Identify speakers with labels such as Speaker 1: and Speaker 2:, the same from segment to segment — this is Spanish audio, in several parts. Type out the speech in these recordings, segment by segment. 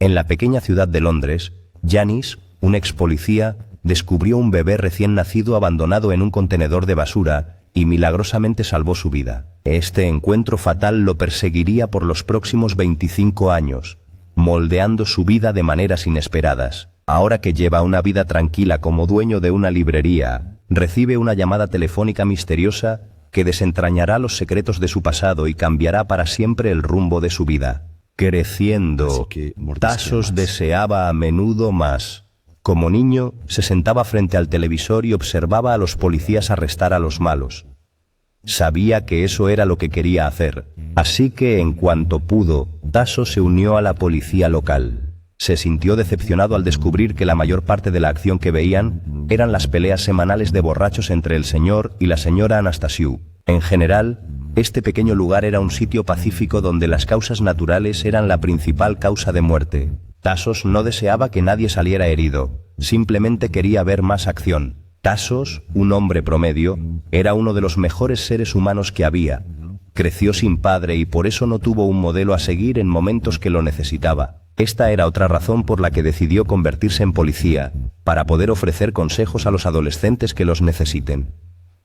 Speaker 1: En la pequeña ciudad de Londres, Janice, un ex policía, descubrió un bebé recién nacido abandonado en un contenedor de basura y milagrosamente salvó su vida. Este encuentro fatal lo perseguiría por los próximos 25 años, moldeando su vida de maneras inesperadas. Ahora que lleva una vida tranquila como dueño de una librería, recibe una llamada telefónica misteriosa que desentrañará los secretos de su pasado y cambiará para siempre el rumbo de su vida. Creciendo, Tassos deseaba a menudo más. Como niño, se sentaba frente al televisor y observaba a los policías arrestar a los malos. Sabía que eso era lo que quería hacer, así que en cuanto pudo, Tassos se unió a la policía local. Se sintió decepcionado al descubrir que la mayor parte de la acción que veían eran las peleas semanales de borrachos entre el señor y la señora Anastasiou. En general, este pequeño lugar era un sitio pacífico donde las causas naturales eran la principal causa de muerte. Tassos no deseaba que nadie saliera herido, simplemente quería ver más acción. Tassos, un hombre promedio, era uno de los mejores seres humanos que había. Creció sin padre y por eso no tuvo un modelo a seguir en momentos que lo necesitaba. Esta era otra razón por la que decidió convertirse en policía, para poder ofrecer consejos a los adolescentes que los necesiten.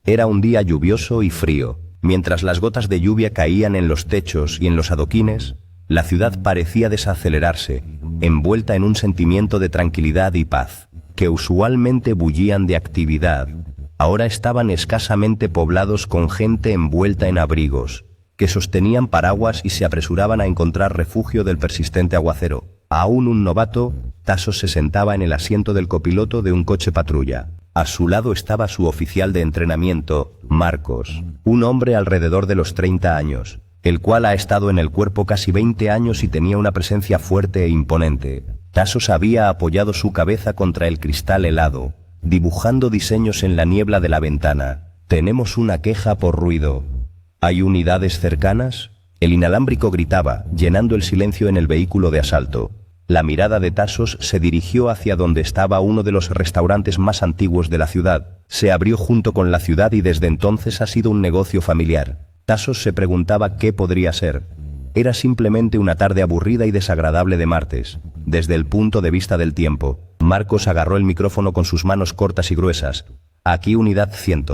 Speaker 1: Era un día lluvioso y frío. Mientras las gotas de lluvia caían en los techos y en los adoquines, la ciudad parecía desacelerarse, envuelta en un sentimiento de tranquilidad y paz, que usualmente bullían de actividad. Ahora estaban escasamente poblados con gente envuelta en abrigos, que sostenían paraguas y se apresuraban a encontrar refugio del persistente aguacero. Aún un novato, Tassos se sentaba en el asiento del copiloto de un coche patrulla. A su lado estaba su oficial de entrenamiento, Marcos, un hombre alrededor de los 30 años, el cual ha estado en el cuerpo casi 20 años y tenía una presencia fuerte e imponente. Tassos había apoyado su cabeza contra el cristal helado, dibujando diseños en la niebla de la ventana. «Tenemos una queja por ruido. ¿Hay unidades cercanas?». El inalámbrico gritaba, llenando el silencio en el vehículo de asalto. La mirada de Tassos se dirigió hacia donde estaba uno de los restaurantes más antiguos de la ciudad. Se abrió junto con la ciudad y desde entonces ha sido un negocio familiar. Tassos se preguntaba qué podría ser. Era simplemente una tarde aburrida y desagradable de martes, desde el punto de vista del tiempo. Marcos agarró el micrófono con sus manos cortas y gruesas. «Aquí unidad 100.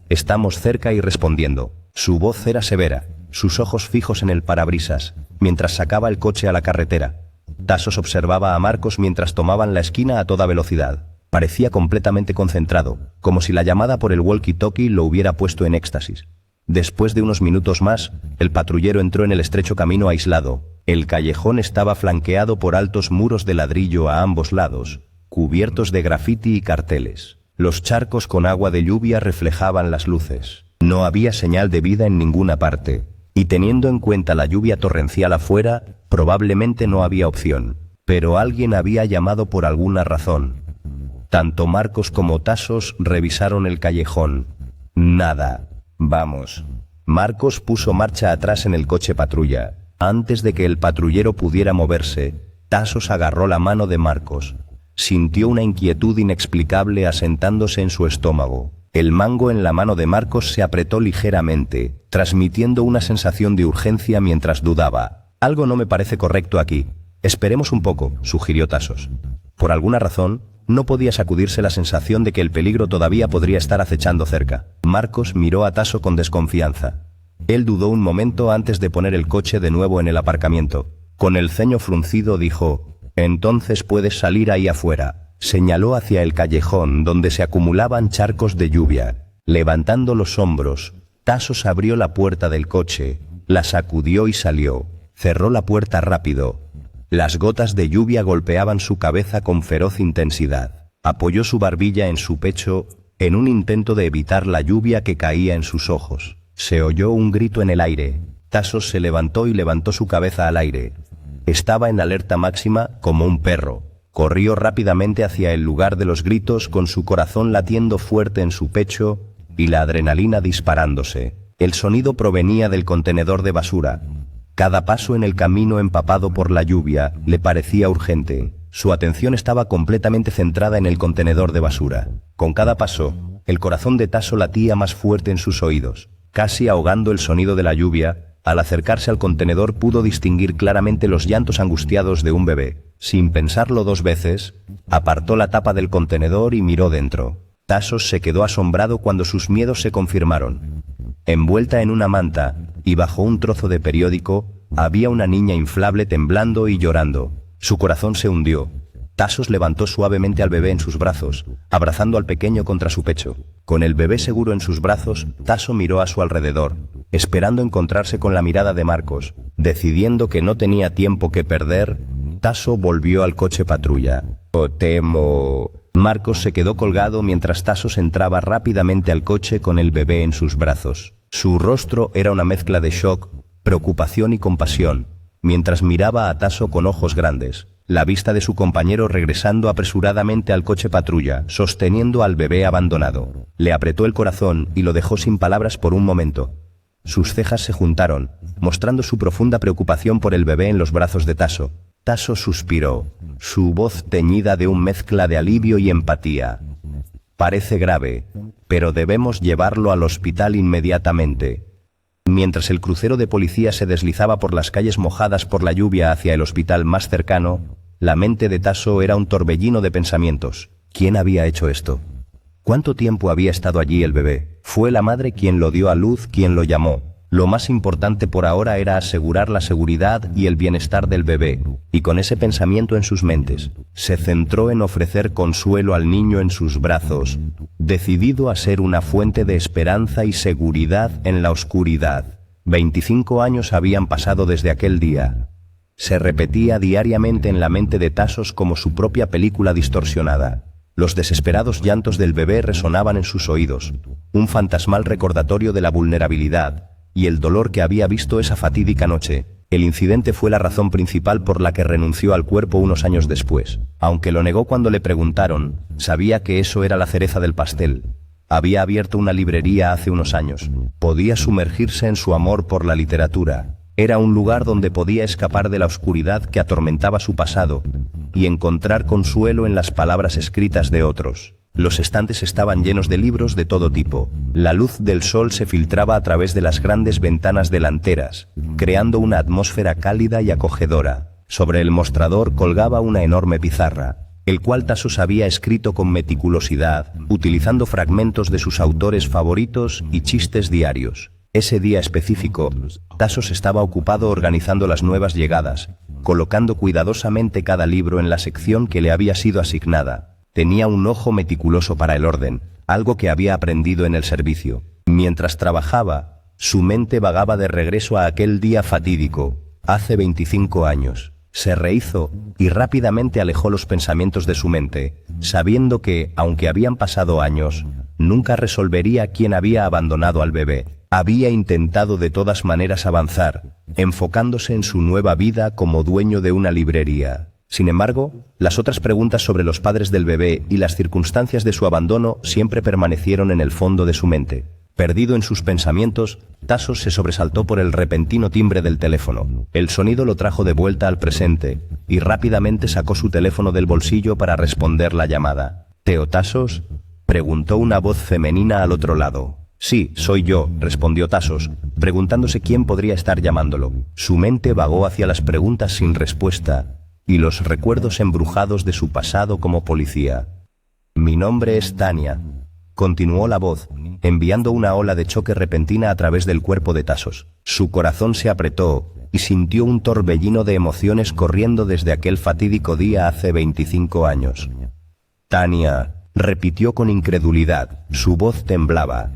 Speaker 1: Estamos cerca y respondiendo». Su voz era severa, sus ojos fijos en el parabrisas, mientras sacaba el coche a la carretera. Tassos observaba a Marcos mientras tomaban la esquina a toda velocidad. Parecía completamente concentrado, como si la llamada por el walkie-talkie lo hubiera puesto en éxtasis. Después de unos minutos más, el patrullero entró en el estrecho camino aislado. El callejón estaba flanqueado por altos muros de ladrillo a ambos lados, cubiertos de grafiti y carteles. Los charcos con agua de lluvia reflejaban las luces. No había señal de vida en ninguna parte, y teniendo en cuenta la lluvia torrencial afuera, probablemente no había opción. Pero alguien había llamado por alguna razón. Tanto Marcos como Tassos revisaron el callejón. Nada. «Vamos». Marcos puso marcha atrás en el coche patrulla. Antes de que el patrullero pudiera moverse, Tassos agarró la mano de Marcos. Sintió una inquietud inexplicable asentándose en su estómago. El mango en la mano de Marcos se apretó ligeramente, transmitiendo una sensación de urgencia mientras dudaba. «Algo no me parece correcto aquí. Esperemos un poco», sugirió Tassos. Por alguna razón, no podía sacudirse la sensación de que el peligro todavía podría estar acechando cerca. Marcos miró a Tassos con desconfianza. Él dudó un momento antes de poner el coche de nuevo en el aparcamiento. Con el ceño fruncido dijo: «Entonces puedes salir ahí afuera». Señaló hacia el callejón donde se acumulaban charcos de lluvia. Levantando los hombros, Tassos abrió la puerta del coche, la sacudió y salió. Cerró la puerta rápido. Las gotas de lluvia golpeaban su cabeza con feroz intensidad. Apoyó su barbilla en su pecho en un intento de evitar la lluvia que caía en sus ojos. Se oyó un grito en el aire. Tassos se levantó y levantó su cabeza al aire. Estaba en alerta máxima como un perro. Corrió rápidamente hacia el lugar de los gritos con su corazón latiendo fuerte en su pecho y la adrenalina disparándose. El sonido provenía del contenedor de basura. Cada paso en el camino empapado por la lluvia le parecía urgente. Su atención estaba completamente centrada en el contenedor de basura. Con cada paso, el corazón de Tassos latía más fuerte en sus oídos. Casi ahogando el sonido de la lluvia, Al acercarse al contenedor pudo distinguir claramente los llantos angustiados de un bebé. Sin pensarlo dos veces, apartó la tapa del contenedor y miró dentro. Tassos se quedó asombrado cuando sus miedos se confirmaron. Envuelta en una manta, y bajo un trozo de periódico, había una niña inflable temblando y llorando. Su corazón se hundió. Tassos levantó suavemente al bebé en sus brazos, abrazando al pequeño contra su pecho. Con el bebé seguro en sus brazos, Tassos miró a su alrededor, esperando encontrarse con la mirada de Marcos. Decidiendo que no tenía tiempo que perder, Tassos volvió al coche patrulla. «Oh, temo». Marcos se quedó colgado mientras Tassos entraba rápidamente al coche con el bebé en sus brazos. Su rostro era una mezcla de shock, preocupación y compasión, mientras miraba a Tassos con ojos grandes. La vista de su compañero regresando apresuradamente al coche patrulla, sosteniendo al bebé abandonado. Le apretó el corazón y lo dejó sin palabras por un momento. Sus cejas se juntaron, mostrando su profunda preocupación por el bebé en los brazos de Tassos. Tassos suspiró, su voz teñida de una mezcla de alivio y empatía. «Parece grave, pero debemos llevarlo al hospital inmediatamente». Mientras el crucero de policía se deslizaba por las calles mojadas por la lluvia hacia el hospital más cercano, la mente de Tassos era un torbellino de pensamientos. ¿Quién había hecho esto? ¿Cuánto tiempo había estado allí el bebé? Fue la madre quien lo dio a luz, quien lo llamó. Lo más importante por ahora era asegurar la seguridad y el bienestar del bebé, y con ese pensamiento en sus mentes, se centró en ofrecer consuelo al niño en sus brazos, decidido a ser una fuente de esperanza y seguridad en la oscuridad. 25 años habían pasado desde aquel día. Se repetía diariamente en la mente de Tassos como su propia película distorsionada. Los desesperados llantos del bebé resonaban en sus oídos, un fantasmal recordatorio de la vulnerabilidad y el dolor que había visto esa fatídica noche. El incidente fue la razón principal por la que renunció al cuerpo unos años después. Aunque lo negó cuando le preguntaron, sabía que eso era la cereza del pastel. Había abierto una librería hace unos años. Podía sumergirse en su amor por la literatura. Era un lugar donde podía escapar de la oscuridad que atormentaba su pasado y encontrar consuelo en las palabras escritas de otros. Los estantes estaban llenos de libros de todo tipo. La luz del sol se filtraba a través de las grandes ventanas delanteras, creando una atmósfera cálida y acogedora. Sobre el mostrador colgaba una enorme pizarra, el cual Tassos había escrito con meticulosidad, utilizando fragmentos de sus autores favoritos y chistes diarios. Ese día específico, Tassos estaba ocupado organizando las nuevas llegadas, colocando cuidadosamente cada libro en la sección que le había sido asignada. Tenía un ojo meticuloso para el orden, algo que había aprendido en el servicio. Mientras trabajaba, su mente vagaba de regreso a aquel día fatídico, hace 25 años. Se rehízo y rápidamente alejó los pensamientos de su mente, sabiendo que, aunque habían pasado años, nunca resolvería quién había abandonado al bebé. Había intentado de todas maneras avanzar, enfocándose en su nueva vida como dueño de una librería. Sin embargo, las otras preguntas sobre los padres del bebé y las circunstancias de su abandono siempre permanecieron en el fondo de su mente. Perdido en sus pensamientos, Tassos se sobresaltó por el repentino timbre del teléfono. El sonido lo trajo de vuelta al presente, y rápidamente sacó su teléfono del bolsillo para responder la llamada. «¿Teo Tassos?», preguntó una voz femenina al otro lado. «Sí, soy yo», respondió Tassos, preguntándose quién podría estar llamándolo. Su mente vagó hacia las preguntas sin respuesta y los recuerdos embrujados de su pasado como policía. «Mi nombre es Tania», continuó la voz, enviando una ola de choque repentina a través del cuerpo de Tassos. Su corazón se apretó y sintió un torbellino de emociones corriendo desde aquel fatídico día hace 25 años. «Tania», repitió con incredulidad, su voz temblaba.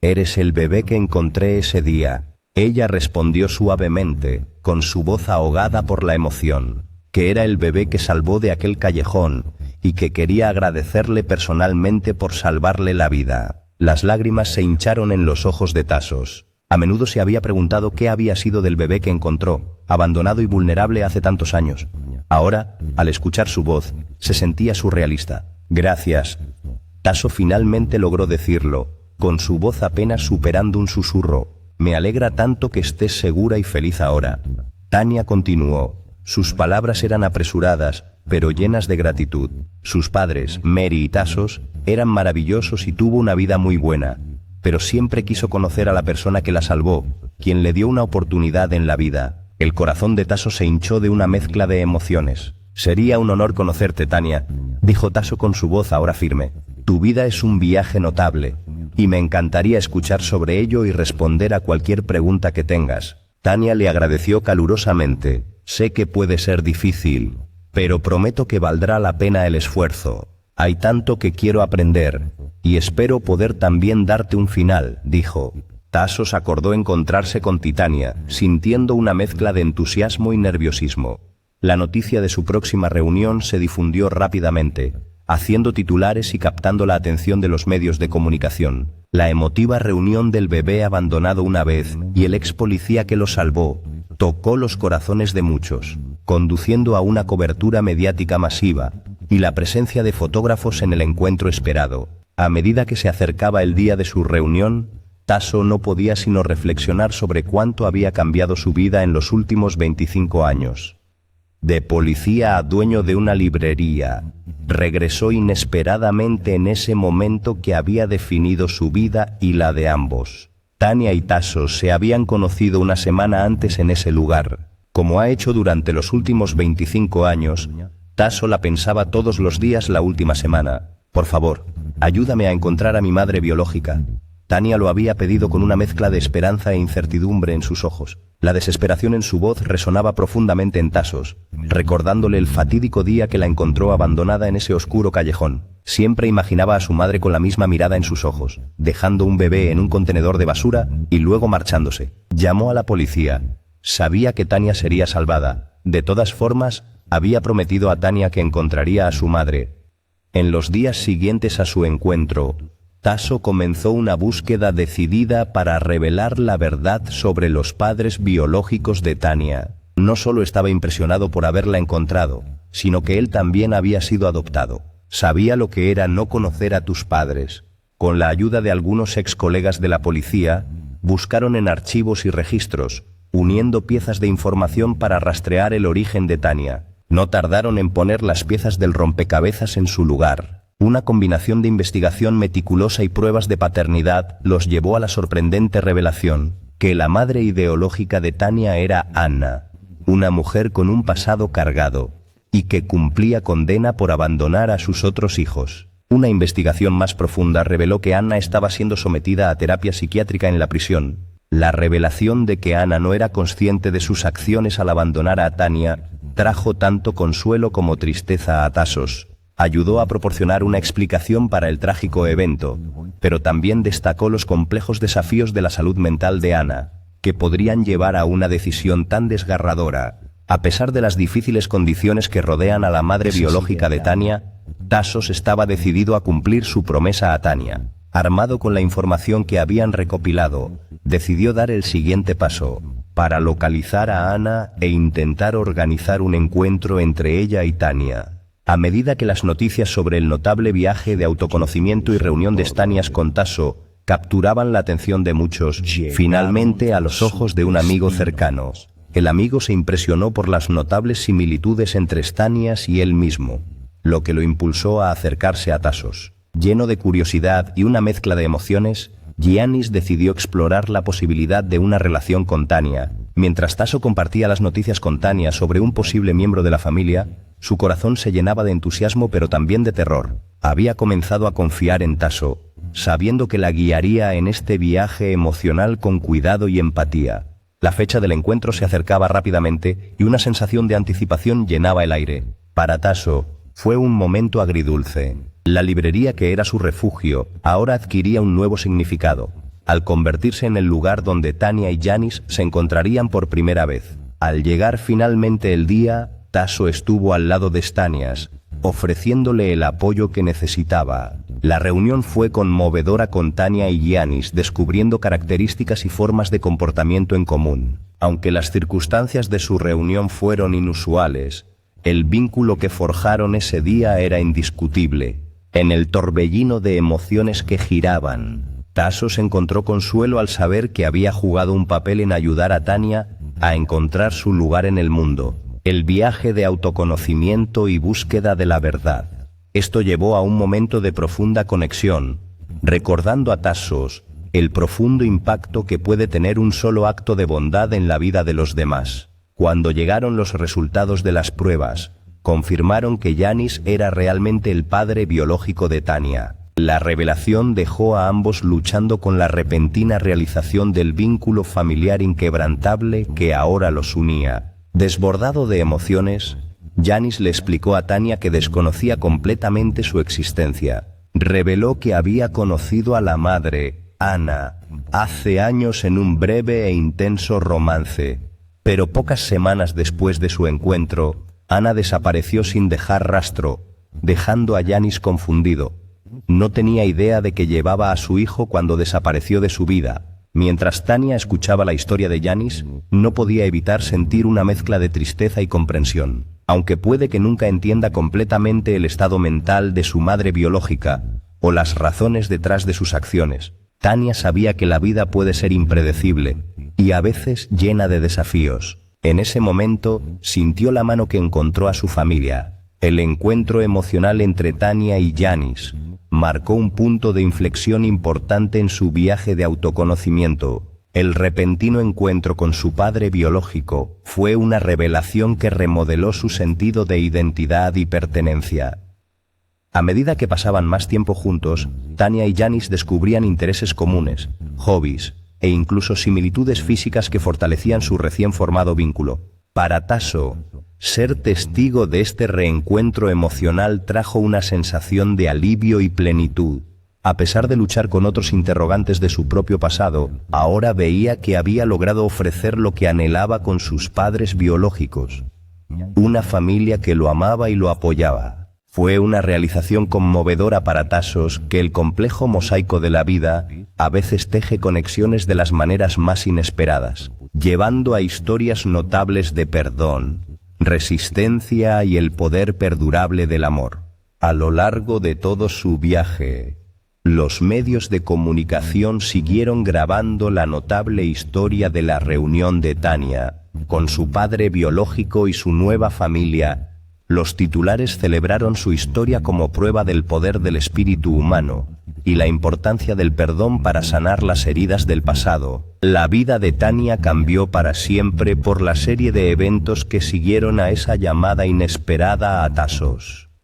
Speaker 1: «Eres el bebé que encontré ese día». Ella respondió suavemente, con su voz ahogada por la emoción, que era el bebé que salvó de aquel callejón y que quería agradecerle personalmente por salvarle la vida. Las lágrimas se hincharon en los ojos de Tassos. A menudo se había preguntado qué había sido del bebé que encontró, abandonado y vulnerable hace tantos años. Ahora, al escuchar su voz, se sentía surrealista. «Gracias». Tassos finalmente logró decirlo, con su voz apenas superando un susurro. «Me alegra tanto que estés segura y feliz ahora». Tania continuó. Sus palabras eran apresuradas, pero llenas de gratitud. Sus padres, Mary y Tassos, eran maravillosos y tuvo una vida muy buena. pero siempre quiso conocer a la persona que la salvó, quien le dio una oportunidad en la vida. El corazón de Tasso se hinchó de una mezcla de emociones. «Sería un honor conocerte, Tania», dijo Tasso con su voz ahora firme. «Tu vida es un viaje notable, y me encantaría escuchar sobre ello y responder a cualquier pregunta que tengas». Tania le agradeció calurosamente. «Sé que puede ser difícil, pero prometo que valdrá la pena el esfuerzo. Hay tanto que quiero aprender, y espero poder también darte un final», dijo. Tasso acordó encontrarse con Titania, sintiendo una mezcla de entusiasmo y nerviosismo. La noticia de su próxima reunión se difundió rápidamente, haciendo titulares y captando la atención de los medios de comunicación. La emotiva reunión del bebé abandonado una vez y el ex policía que lo salvó tocó los corazones de muchos, conduciendo a una cobertura mediática masiva y la presencia de fotógrafos en el encuentro esperado. A medida que se acercaba el día de su reunión, Tasso no podía sino reflexionar sobre cuánto había cambiado su vida en los últimos 25 años. De policía a dueño de una librería, regresó inesperadamente en ese momento que había definido su vida y la de ambos. Tania y Tasso se habían conocido una semana antes en ese lugar. Como ha hecho durante los últimos 25 años, Tasso la pensaba todos los días la última semana. «Por favor, ayúdame a encontrar a mi madre biológica». Tania lo había pedido con una mezcla de esperanza e incertidumbre en sus ojos. La desesperación en su voz resonaba profundamente en Tasso, recordándole el fatídico día que la encontró abandonada en ese oscuro callejón. Siempre imaginaba a su madre con la misma mirada en sus ojos, dejando un bebé en un contenedor de basura y luego marchándose. Llamó a la policía. Sabía que Tania sería salvada. De todas formas, había prometido a Tania que encontraría a su madre. En los días siguientes a su encuentro, Tasso comenzó una búsqueda decidida para revelar la verdad sobre los padres biológicos de Tania. No solo estaba impresionado por haberla encontrado, sino que él también había sido adoptado. Sabía lo que era no conocer a tus padres. Con la ayuda de algunos ex colegas de la policía, buscaron en archivos y registros, uniendo piezas de información para rastrear el origen de Tania. No tardaron en poner las piezas del rompecabezas en su lugar. Una combinación de investigación meticulosa y pruebas de paternidad los llevó a la sorprendente revelación que la madre ideológica de Tania era Anna, una mujer con un pasado cargado, y que cumplía condena por abandonar a sus otros hijos. Una investigación más profunda reveló que Anna estaba siendo sometida a terapia psiquiátrica en la prisión. La revelación de que Anna no era consciente de sus acciones al abandonar a Tania trajo tanto consuelo como tristeza a Tasso. Ayudó a proporcionar una explicación para el trágico evento, pero también destacó los complejos desafíos de la salud mental de Anna, que podrían llevar a una decisión tan desgarradora. A pesar de las difíciles condiciones que rodean a la madre biológica de Tania, Tasso estaba decidido a cumplir su promesa a Tania. Armado con la información que habían recopilado, decidió dar el siguiente paso, para localizar a Anna e intentar organizar un encuentro entre ella y Tania. A medida que las noticias sobre el notable viaje de autoconocimiento y reunión de Stanias con Tasso capturaban la atención de muchos, finalmente a los ojos de un amigo cercano. El amigo se impresionó por las notables similitudes entre Stanias y él mismo, lo que lo impulsó a acercarse a Tasso. Lleno de curiosidad y una mezcla de emociones, Giannis decidió explorar la posibilidad de una relación con Tania. Mientras Tasso compartía las noticias con Tania sobre un posible miembro de la familia, su corazón se llenaba de entusiasmo pero también de terror. Había comenzado a confiar en Tasso, sabiendo que la guiaría en este viaje emocional con cuidado y empatía. La fecha del encuentro se acercaba rápidamente y una sensación de anticipación llenaba el aire. Para Tasso, fue un momento agridulce. La librería que era su refugio ahora adquiría un nuevo significado, al convertirse en el lugar donde Tania y Giannis se encontrarían por primera vez. Al llegar finalmente el día, Tasso estuvo al lado de Stanias, ofreciéndole el apoyo que necesitaba. La reunión fue conmovedora con Tania y Giannis, descubriendo características y formas de comportamiento en común. Aunque las circunstancias de su reunión fueron inusuales, el vínculo que forjaron ese día era indiscutible. En el torbellino de emociones que giraban, Tasso encontró consuelo al saber que había jugado un papel en ayudar a Tania a encontrar su lugar en el mundo. El viaje de autoconocimiento y búsqueda de la verdad. Esto llevó a un momento de profunda conexión, recordando a Tasso el profundo impacto que puede tener un solo acto de bondad en la vida de los demás. Cuando llegaron los resultados de las pruebas, confirmaron que Yanis era realmente el padre biológico de Tania. La revelación dejó a ambos luchando con la repentina realización del vínculo familiar inquebrantable que ahora los unía. Desbordado de emociones, Yanis le explicó a Tania que desconocía completamente su existencia. Reveló que había conocido a la madre, Ana, hace años en un breve e intenso romance. Pero pocas semanas después de su encuentro, Ana desapareció sin dejar rastro, dejando a Yanis confundido. No tenía idea de que llevaba a su hijo cuando desapareció de su vida. Mientras Tania escuchaba la historia de Yanis, no podía evitar sentir una mezcla de tristeza y comprensión. Aunque puede que nunca entienda completamente el estado mental de su madre biológica o las razones detrás de sus acciones, Tania sabía que la vida puede ser impredecible y a veces llena de desafíos. En ese momento, sintió la mano que encontró a su familia. El encuentro emocional entre Tania y Yanis marcó un punto de inflexión importante en su viaje de autoconocimiento. El repentino encuentro con su padre biológico fue una revelación que remodeló su sentido de identidad y pertenencia. A medida que pasaban más tiempo juntos, Tania y Yanis descubrían intereses comunes, hobbies e incluso similitudes físicas que fortalecían su recién formado vínculo. Para Tasso, ser testigo de este reencuentro emocional trajo una sensación de alivio y plenitud. A pesar de luchar con otros interrogantes de su propio pasado, ahora veía que había logrado ofrecer lo que anhelaba con sus padres biológicos. Una familia que lo amaba y lo apoyaba. Fue una realización conmovedora para Tasso que el complejo mosaico de la vida a veces teje conexiones de las maneras más inesperadas, llevando a historias notables de perdón, resistencia y el poder perdurable del amor. A lo largo de todo su viaje, los medios de comunicación siguieron grabando la notable historia de la reunión de Tania con su padre biológico y su nueva familia. Los titulares celebraron su historia como prueba del poder del espíritu humano y la importancia del perdón para sanar las heridas del pasado. La vida de Tania cambió para siempre por la serie de eventos que siguieron a esa llamada inesperada a Tasso.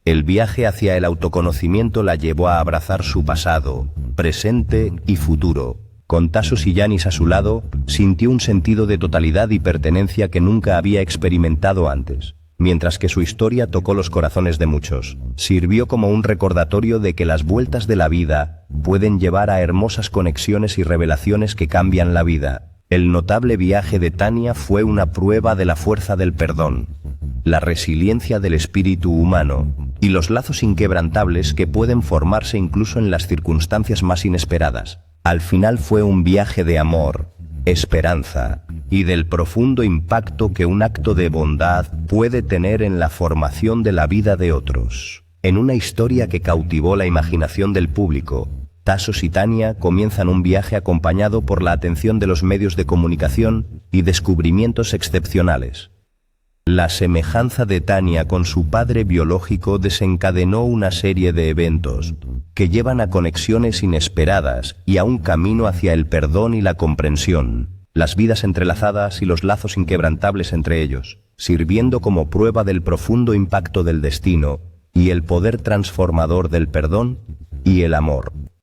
Speaker 1: El viaje hacia el autoconocimiento la llevó a abrazar su pasado, presente y futuro. Con Tasso y Yanis a su lado, sintió un sentido de totalidad y pertenencia que nunca había experimentado antes. Mientras que su historia tocó los corazones de muchos, sirvió como un recordatorio de que las vueltas de la vida pueden llevar a hermosas conexiones y revelaciones que cambian la vida. El notable viaje de Tania fue una prueba de la fuerza del perdón, la resiliencia del espíritu humano y los lazos inquebrantables que pueden formarse incluso en las circunstancias más inesperadas. Al final fue un viaje de amor, esperanza y del profundo impacto que un acto de bondad puede tener en la formación de la vida de otros. En una historia que cautivó la imaginación del público, Tasso y Tania comienzan un viaje acompañado por la atención de los medios de comunicación y descubrimientos excepcionales. La semejanza de Tania con su padre biológico desencadenó una serie de eventos que llevan a conexiones inesperadas y a un camino hacia el perdón y la comprensión. Las vidas entrelazadas y los lazos inquebrantables entre ellos, sirviendo como prueba del profundo impacto del destino y el poder transformador del perdón y el amor.